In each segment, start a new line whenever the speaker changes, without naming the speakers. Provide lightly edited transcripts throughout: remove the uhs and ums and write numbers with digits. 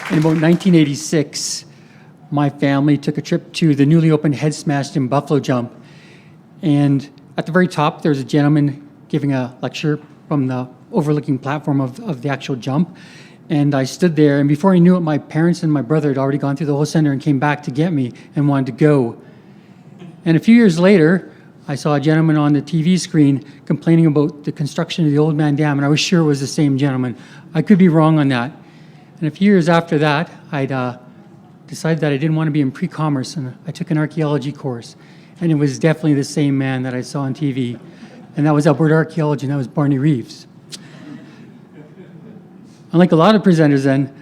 In about 1986, my family took a trip to the newly opened Head Smashed in Buffalo Jump. And at the very top, there was a gentleman giving a lecture from the overlooking platform of the actual jump. And I stood there, and before I knew it, my parents and my brother had already gone through the whole center and came back to get me and wanted to go. And a few years later, I saw a gentleman on the TV screen complaining about the construction of the Old Man Dam, and I was sure it was the same gentleman. I could be wrong on that. And a few years after that, I'd decided that I didn't want to be in pre-commerce, and I took an archaeology course. And it was definitely the same man that I saw on TV. And that was Alberta archaeology, and that was Barney Reeves. Unlike a lot of presenters then,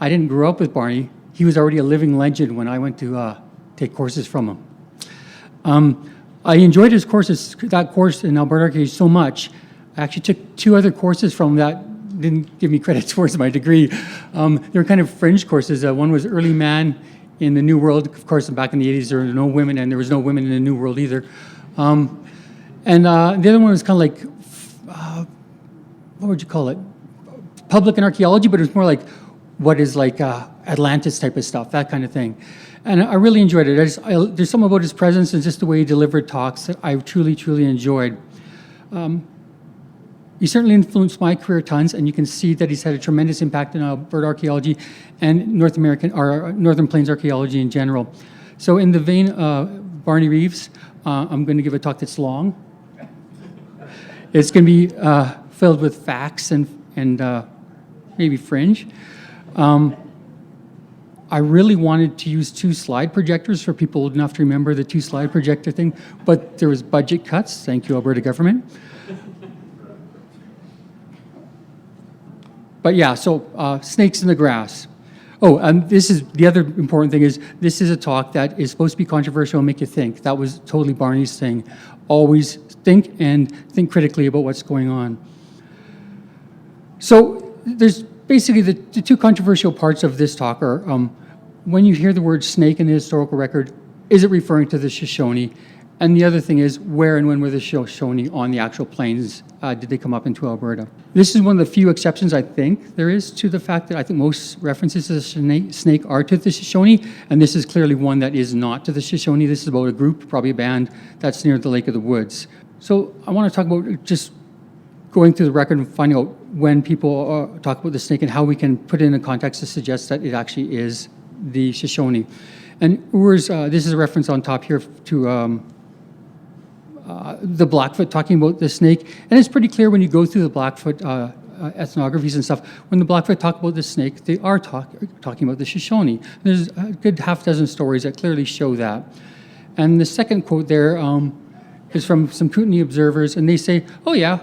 I didn't grow up with Barney. He was already a living legend when I went to take courses from him. I enjoyed his courses, that course in Alberta archaeology so much. I actually took 2 other courses from that, didn't give me credit towards my degree. They were kind of fringe courses. One was Early Man in the New World. Of course, back in the 80s, there were no women, and there was no women in the New World either. And the other one was kind of like, what would you call it? Public and archaeology, but it was more like what is like Atlantis type of stuff, that kind of thing. And I really enjoyed it. There's something about his presence and just the way he delivered talks that I truly, truly enjoyed. He certainly influenced my career tons, and you can see that he's had a tremendous impact on Alberta archaeology and North American or Northern Plains archaeology in general. So in the vein of Barney Reeves, I'm going to give a talk that's long. It's going to be filled with facts and maybe fringe. I really wanted to use 2 slide projectors for people old enough to remember the 2 slide projector thing, but there was budget cuts. Thank you, Alberta government. But yeah, so snakes in the grass. Oh, and this is the other important thing is this is a talk that is supposed to be controversial and make you think. That was totally Barney's thing. Always think and think critically about what's going on. So there's basically the 2 controversial parts of this talk are when you hear the word snake in the historical record, is it referring to the Shoshone? And the other thing is, where and when were the Shoshone on the actual plains? Did they come up into Alberta? This is one of the few exceptions I think there is to the fact that I think most references to the snake are to the Shoshone, and this is clearly one that is not to the Shoshone. This is about a group, probably a band, that's near the Lake of the Woods. So I want to talk about just going through the record and finding out when people talk about the snake and how we can put it in a context to suggest that it actually is the Shoshone. And this is a reference on top here to the Blackfoot talking about the snake. And it's pretty clear when you go through the Blackfoot ethnographies and stuff, when the Blackfoot talk about the snake, they are talking about the Shoshone. There's a good half dozen stories that clearly show that. And the second quote there is from some Kootenai observers, and they say, oh yeah,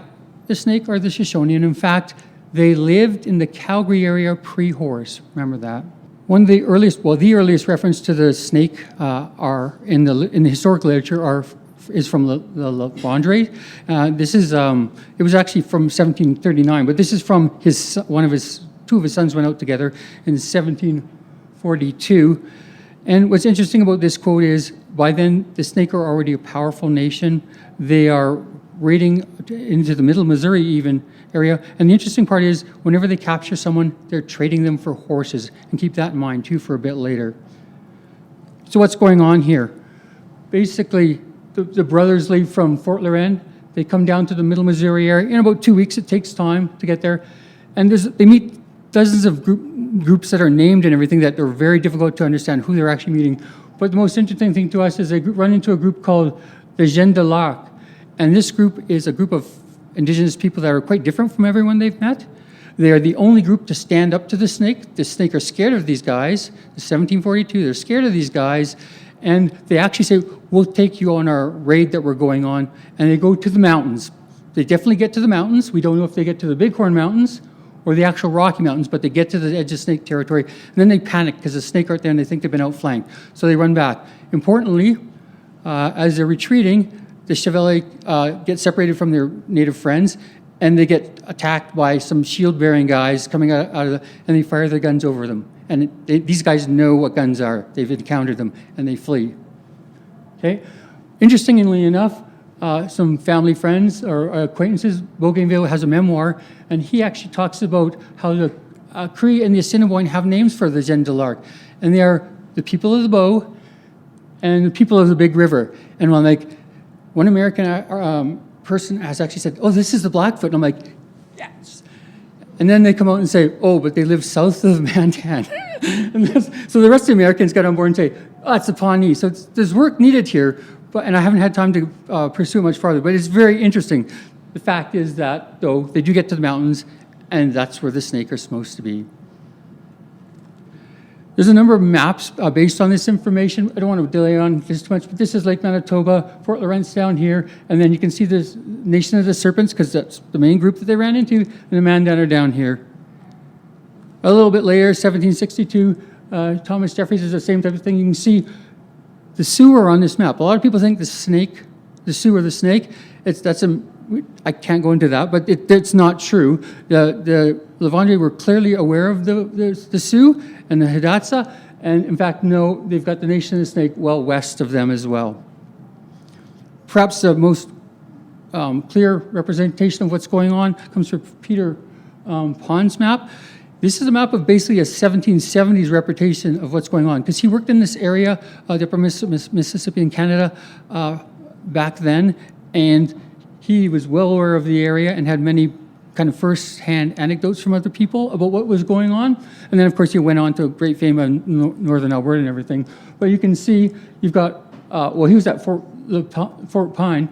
the snake are the Shoshone, and in fact, they lived in the Calgary area pre-horse. Remember that. One of the earliest, well, the earliest reference to the snake are in the historical literature is from Le Vondre. This is it was actually from 1739, but this is from two of his sons went out together in 1742. And what's interesting about this quote is, by then the Snake are already a powerful nation. They are raiding into the middle Missouri even area. And the interesting part is, whenever they capture someone, they're trading them for horses. And keep that in mind too for a bit later. So what's going on here? Basically, the brothers leave from Fort Loren. They come down to the middle Missouri area. In about 2 weeks, it takes time to get there. And they meet dozens of groups that are named and everything that are very difficult to understand who they're actually meeting. But the most interesting thing to us is they run into a group called the Gens de l'Arc. And this group is a group of indigenous people that are quite different from everyone they've met. They are the only group to stand up to the Snake. The Snake are scared of these guys. In 1742, they're scared of these guys. And they actually say, we'll take you on our raid that we're going on. And they go to the mountains. They definitely get to the mountains. We don't know if they get to the Bighorn Mountains or the actual Rocky Mountains, but they get to the edge of Snake territory. And then they panic because the Snake aren't there and they think they've been outflanked. So they run back. Importantly, as they're retreating, the Chevalier get separated from their native friends, and they get attacked by some shield-bearing guys coming out of and they fire their guns over them. And these guys know what guns are. They've encountered them, and they flee. Okay. Interestingly enough, some family friends or acquaintances, Bougainville has a memoir, and he actually talks about how the Cree and the Assiniboine have names for the Jeanne d'Arc, and they are the people of the bow and the people of the big river. And I'm like, one American person has actually said, oh, this is the Blackfoot. And I'm like, yes. And then they come out and say, oh, but they live south of Mandan. So the rest of the Americans got on board and say, oh, it's the Pawnee. So there's work needed here, and I haven't had time to pursue it much farther, but it's very interesting. The fact is that, though, they do get to the mountains, and that's where the Snake are supposed to be. There's a number of maps based on this information. I don't want to delay on this too much, but this is Lake Manitoba, Fort Lawrence down here, and then you can see the Nation of the Serpents, because that's the main group that they ran into, and the Mandan are down here. A little bit later, 1762, Thomas Jeffries is the same type of thing. You can see the Sioux are on this map. A lot of people think the Sioux are the Snake. I can't go into that, but it's not true. The Lavandre were clearly aware of the Sioux and the Hidatsa, and in fact, no, they've got the Nation of the Snake well west of them as well. Perhaps the most clear representation of what's going on comes from Peter Pond's map. This is a map of basically a 1770s representation of what's going on, because he worked in this area, the upper Mississippi in Canada, back then, and he was well aware of the area and had many kind of first-hand anecdotes from other people about what was going on. And then, of course, he went on to great fame in northern Alberta and everything. But you can see you've got, he was at Fort Pine,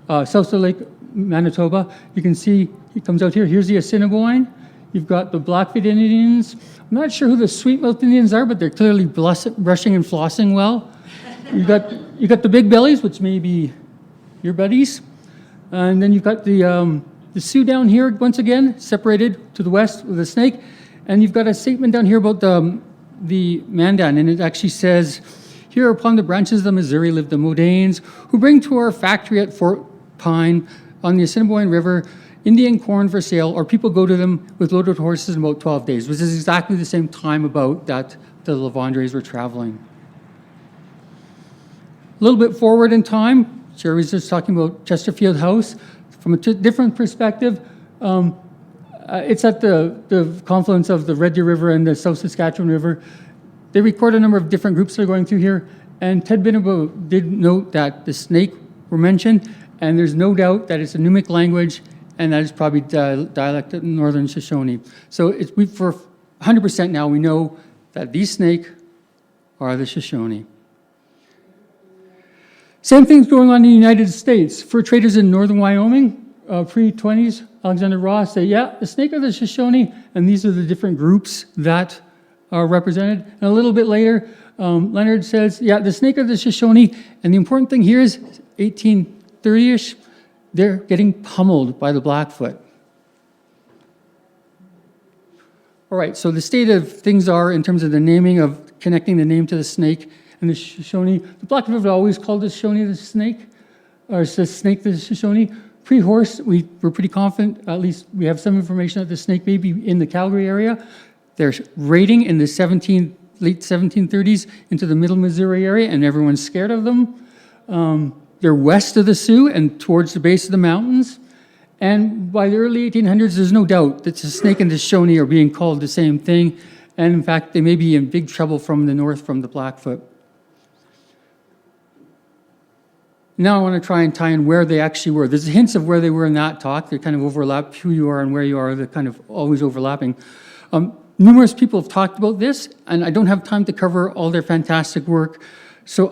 south of Lake Manitoba. You can see he comes out here. Here's the Assiniboine. You've got the Blackfeet Indians. I'm not sure who the Sweetmouth Indians are, but they're clearly brushing and flossing well. You got the Big Bellies, which may be your buddies. And then you've got the Sioux down here, once again, separated to the west with the Snake. And you've got a statement down here about the Mandan, and it actually says, here upon the branches of the Missouri live the Modanes, who bring to our factory at Fort Pine on the Assiniboine River Indian corn for sale, or people go to them with loaded horses in about 12 days, which is exactly the same time about that the Lavandres were traveling. A little bit forward in time, Jerry was just talking about Chesterfield House. From a different perspective, it's at the confluence of the Red Deer River and the South Saskatchewan River. They record a number of different groups that are going through here, and Ted Binnabo did note that the Snake were mentioned, and there's no doubt that it's a Numic language, and that is probably dialect of Northern Shoshone. So for 100% now, we know that these Snake are the Shoshone. Same thing's going on in the United States. Fur traders in northern Wyoming, pre-20s, Alexander Ross say, yeah, the Snake are the Shoshone, and these are the different groups that are represented. And a little bit later, Leonard says, yeah, the Snake are the Shoshone, and the important thing here is 1830-ish, they're getting pummeled by the Blackfoot. All right, so the state of things are in terms of the naming of connecting the name to the Snake and the Shoshone. The Blackfoot have always called the Shoshone the Snake, or the Snake the Shoshone. Pre-horse, we're pretty confident, at least we have some information that the Snake may be in the Calgary area. They're raiding in the late 1730s into the middle Missouri area, and everyone's scared of them. They're west of the Sioux and towards the base of the mountains. And by the early 1800s, there's no doubt that the Snake and the Shoshone are being called the same thing. And in fact, they may be in big trouble from the north from the Blackfoot. Now I want to try and tie in where they actually were. There's hints of where they were in that talk. They kind of overlap who you are and where you are. They're kind of always overlapping. Numerous people have talked about this, and I don't have time to cover all their fantastic work. So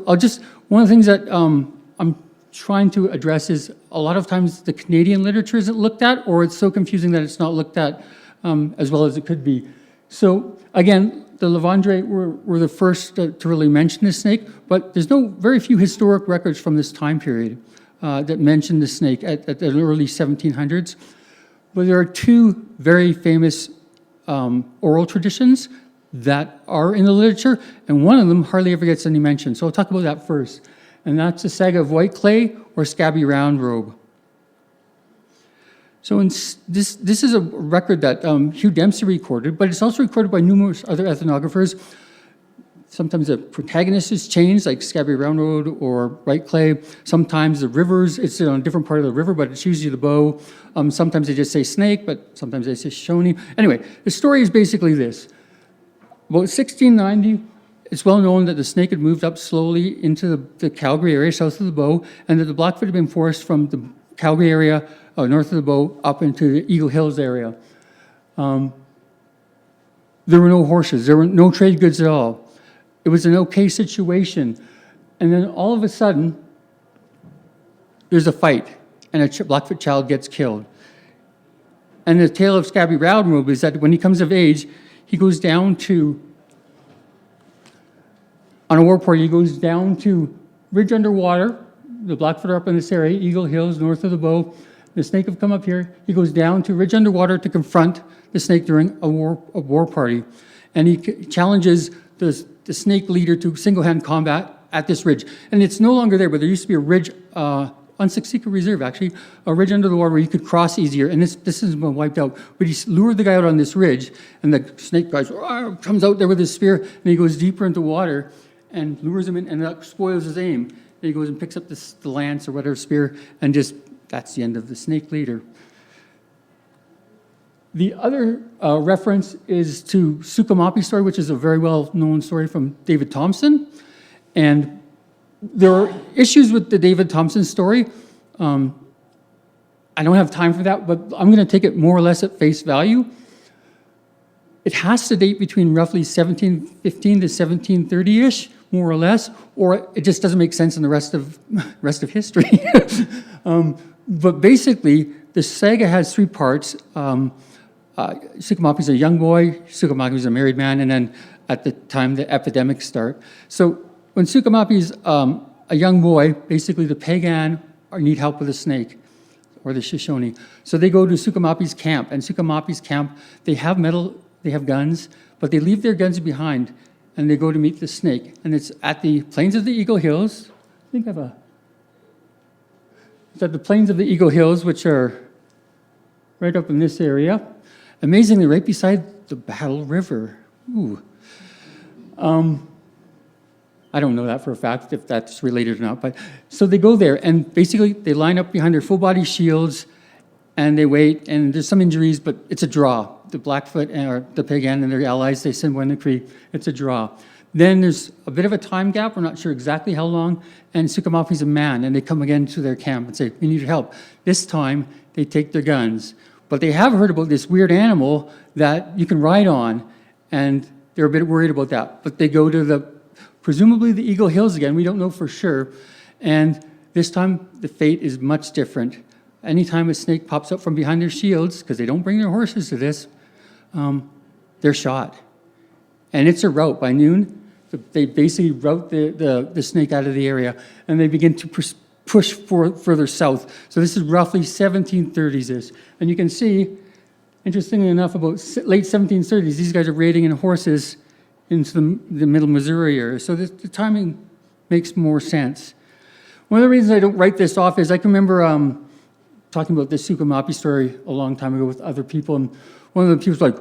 one of the things that I'm trying to address is a lot of times the Canadian literature isn't looked at, or it's so confusing that it's not looked at as well as it could be. So again, the Lavandre were the first to really mention the Snake, but there's very few historic records from this time period that mention the Snake at the early 1700s. But there are two very famous oral traditions that are in the literature, and one of them hardly ever gets any mention. So I'll talk about that first. And that's the saga of White Clay or Scabby Round Robe. So this is a record that Hugh Dempsey recorded, but it's also recorded by numerous other ethnographers. Sometimes the protagonist is changed, like Scabby Round or Bright Clay. Sometimes the rivers, it's on a different part of the river, but it's usually the bow. Sometimes they just say snake, but sometimes they say Shoshone. Anyway, the story is basically this. About 1690, it's well known that the snake had moved up slowly into the Calgary area, south of the bow, and that the Blackfoot had been forced from the Calgary area, north of the bow, up into the Eagle Hills area. There were no horses. There were no trade goods at all. It was an okay situation. And then all of a sudden, there's a fight, and a Blackfoot child gets killed. And the tale of Scabby Round is that when he comes of age, he goes down to, on a war party, he goes down to Ridge Underwater. The Blackfoot are up in this area, Eagle Hills, north of the bow. The snake have come up here. He goes down to Ridge Underwater to confront the snake during a war party. And he challenges the snake leader to single-hand combat at this ridge. And it's no longer there, but there used to be a ridge on Saukamappee Reserve, actually, a ridge under the water where you could cross easier. And this has been wiped out. But he lured the guy out on this ridge, and the snake guy comes out there with his spear, and he goes deeper into water and lures him in, and that spoils his aim. And he goes and picks up the lance or whatever spear, and just, that's the end of the snake leader. The other reference is to Saukamappee story, which is a very well-known story from David Thompson. And there are issues with the David Thompson story. I don't have time for that, but I'm going to take it more or less at face value. It has to date between roughly 1715 to 1730-ish, more or less, or it just doesn't make sense in the rest of history. But basically, the saga has three parts. Saukamappee's a young boy, Saukamappee's a married man, and then at the time the epidemics start. So when Saukamappee's a young boy, basically the Pagan need help with a snake, or the Shoshone. So they go to Saukamappee's camp, and Saukamappee's camp, they have metal, they have guns, but they leave their guns behind, and they go to meet the snake. And it's at the plains of the Eagle Hills. I think I have it's at the plains of the Eagle Hills, which are right up in this area. Amazingly, right beside the Battle River. Ooh. I don't know that for a fact, if that's related or not. But so they go there, and basically they line up behind their full-body shields, and they wait, and there's some injuries, but it's a draw. The Blackfoot, or the Pagan and their allies, they send one to Cree. It's a draw. Then there's a bit of a time gap. We're not sure exactly how long. And Saukamappee's a man, and they come again to their camp and say, we need your help. This time, they take their guns. But they have heard about this weird animal that you can ride on, and they're a bit worried about that. But they go to presumably the Eagle Hills again. We don't know for sure. And this time, the fate is much different. Anytime a snake pops up from behind their shields, because they don't bring their horses to this, they're shot. And it's a rout. By noon, they basically rout the snake out of the area, and they begin to push further south. So this is roughly 1730s-ish. And you can see, interestingly enough, about late 1730s, these guys are raiding in horses into the middle Missouri area. So the timing makes more sense. One of the reasons I don't write this off is I can remember talking about this Saukamappee story a long time ago with other people, and one of the people's like,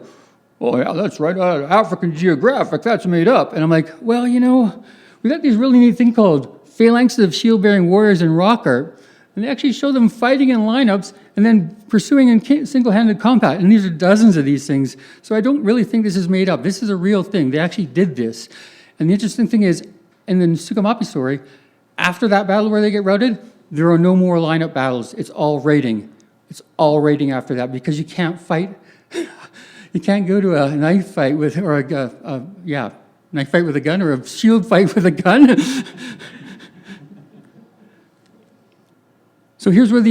oh yeah, that's right out of African Geographic, that's made up. And I'm like, well, you know, we got these really neat things called phalanxes of shield-bearing warriors in rock art, and they actually show them fighting in lineups and then pursuing in single-handed combat, and these are dozens of these things. So I don't really think this is made up. This is a real thing. They actually did this. And the interesting thing is, in the Saukamappee story, after that battle where they get routed, there are no more lineup battles. It's all raiding. It's all raiding after that, because you can't fight. You can't go to a knife fight with, or knife fight with a gun, or a shield fight with a gun. So here's where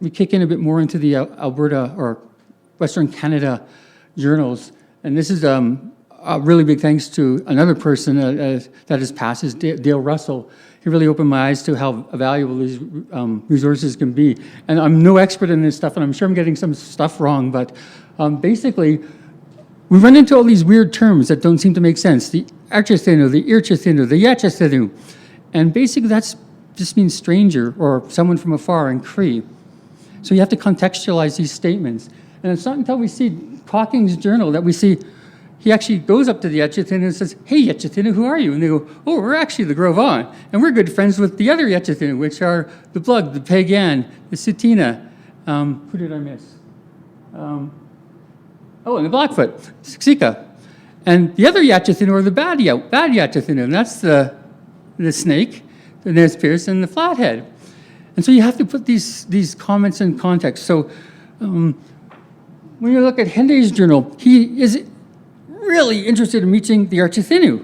we kick in a bit more into the Alberta or Western Canada journals. And this is a really big thanks to another person that has passed, is Dale Russell. He really opened my eyes to how valuable these resources can be. And I'm no expert in this stuff, and I'm sure I'm getting some stuff wrong, but basically, we run into all these weird terms that don't seem to make sense. The Archithenu, the Irchithenu, the Yachithenu. And basically, that's just means stranger or someone from afar in Cree. So you have to contextualize these statements. And it's not until we see Cocking's journal that we see he actually goes up to the Etchethinu and says, "Hey, Etchethinu, who are you?" And they go, "Oh, we're actually the Gros Ventre, and we're good friends with the other Etchethinu, which are the Blug, the Pagan, the Sitina." Who did I miss? And the Blackfoot, Sika. And the other Etchethinu are the bad Etchethinu, and that's the snake, the Nez Perce, and the flathead. And so you have to put these comments in context. So when you look at Hende's journal, he is really interested in meeting the Etchethinu.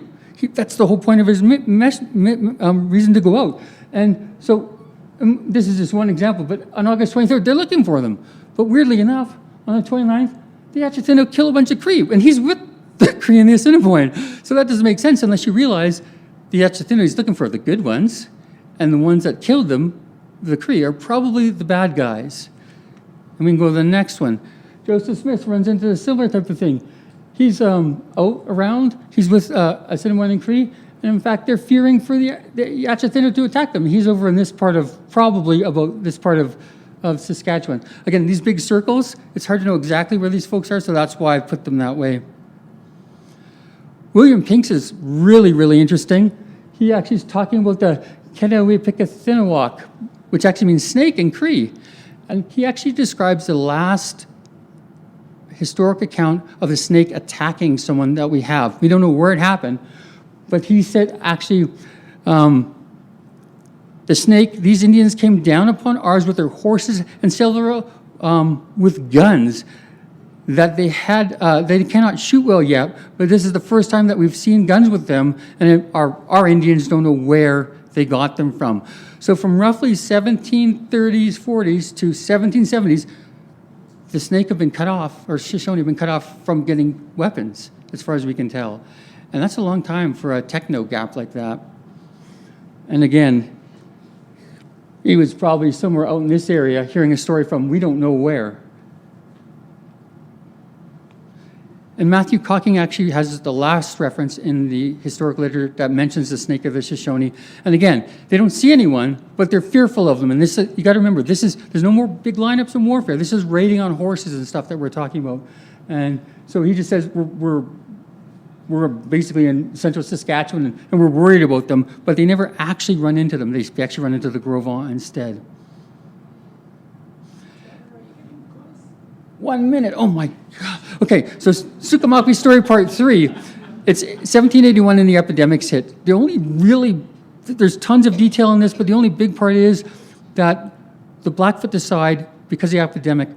That's the whole point of his reason to go out. And so this is just one example, but on August 23rd, they're looking for them. But weirdly enough, on the 29th, the Etchethinu kill a bunch of Cree, and he's with the Cree and the Assiniboine. So that doesn't make sense unless you realize the Etchethinu is looking for the good ones, and the ones that killed them, the Cree, are probably the bad guys. And we can go to the next one. Joseph Smith runs into a similar type of thing. He's out around, he's with Assiniboine and Cree, and in fact, they're fearing for the Etchethinu to attack them. He's over in this part of, probably about this part of Saskatchewan. Again, these big circles, it's hard to know exactly where these folks are, so that's why I put them that way. William Pinks is really, really interesting. He actually is talking about the Kennewipickathinawak, which actually means snake in Cree. And he actually describes the last historic account of a snake attacking someone that we have. We don't know where it happened, but he said actually the snake, these Indians came down upon ours with their horses and several with guns that they had. They cannot shoot well yet, but this is the first time that we've seen guns with them, and our Indians don't know where they got them from. So from roughly 1730s, 40s to 1770s, the Snake have been cut off, or Shoshone have been cut off from getting weapons, as far as we can tell. And that's a long time for a techno gap like that. And again, he was probably somewhere out in this area hearing a story from we don't know where. And Matthew Cocking actually has the last reference in the historical literature that mentions the Snake of the Shoshone. And again, they don't see anyone, but they're fearful of them. And this, you got to remember, there's no more big lineups in warfare. This is raiding on horses and stuff that we're talking about. And so he just says we're basically in central Saskatchewan and we're worried about them, but they never actually run into them. They actually run into the Gros Ventre instead. 1 minute, oh my God. Okay, so Saukamappee story part 3. It's 1781 and the epidemics hit. There's tons of detail in this, but the only big part is that the Blackfoot decide, because of the epidemic,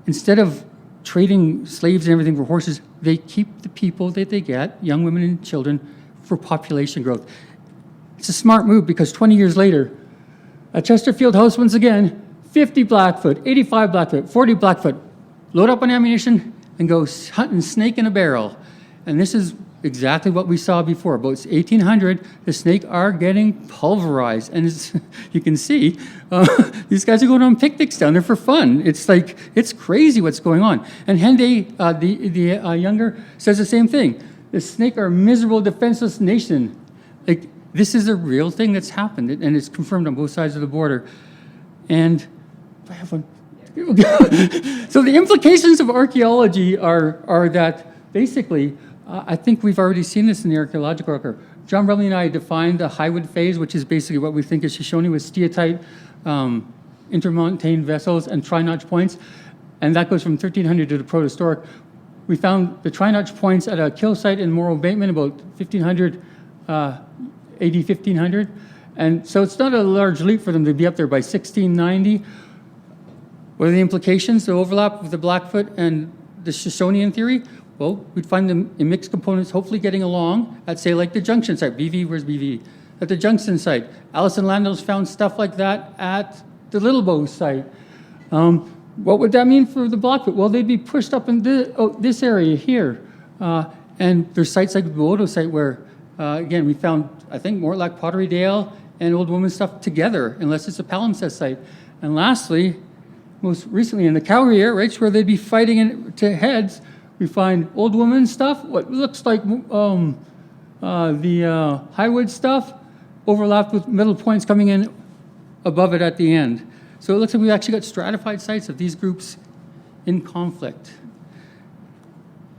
instead of trading slaves and everything for horses, they keep the people that they get, young women and children, for population growth. It's a smart move because 20 years later, at Chesterfield House once again, 50 Blackfoot, 85 Blackfoot, 40 Blackfoot, load up on ammunition and go hunting snake in a barrel. And this is exactly what we saw before. About 1800, the snake are getting pulverized. And you can see, these guys are going on picnics down there for fun. It's like, it's crazy what's going on. And Hende, the younger, says the same thing. The snake are a miserable, defenseless nation. Like, this is a real thing that's happened, and it's confirmed on both sides of the border. And I have one. So the implications of archaeology are that basically, I think we've already seen this in the archaeological record. John Brumley and I defined the Highwood phase, which is basically what we think is Shoshone with steatite, intermontane vessels, and tri-notch points. And that goes from 1300 to the protohistoric. We found the tri-notch points at a kill site in Morro Bateman about 1500, AD 1500. And so it's not a large leap for them to be up there by 1690. What are the implications, the overlap with the Blackfoot and the Shoshone theory? Well, we'd find them in mixed components, hopefully getting along at, say, like the Junction site. BV, where's BV? At the Junction site. Alison Landau's found stuff like that at the Little Bow site. What would that mean for the Blackfoot? Well, they'd be pushed up in this area here. And there's sites like the Bodo site where, again, we found, I think, Mortlack, Pottery Dale, and Old Woman stuff together, unless it's a palimpsest site. And lastly, most recently in the Calgary area, right, where they'd be fighting to heads, we find Old Woman stuff, what looks like the Highwood stuff, overlapped with middle points coming in above it at the end. So it looks like we actually got stratified sites of these groups in conflict.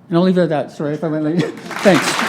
And I'll leave it at that. Sorry if I went late. Thanks.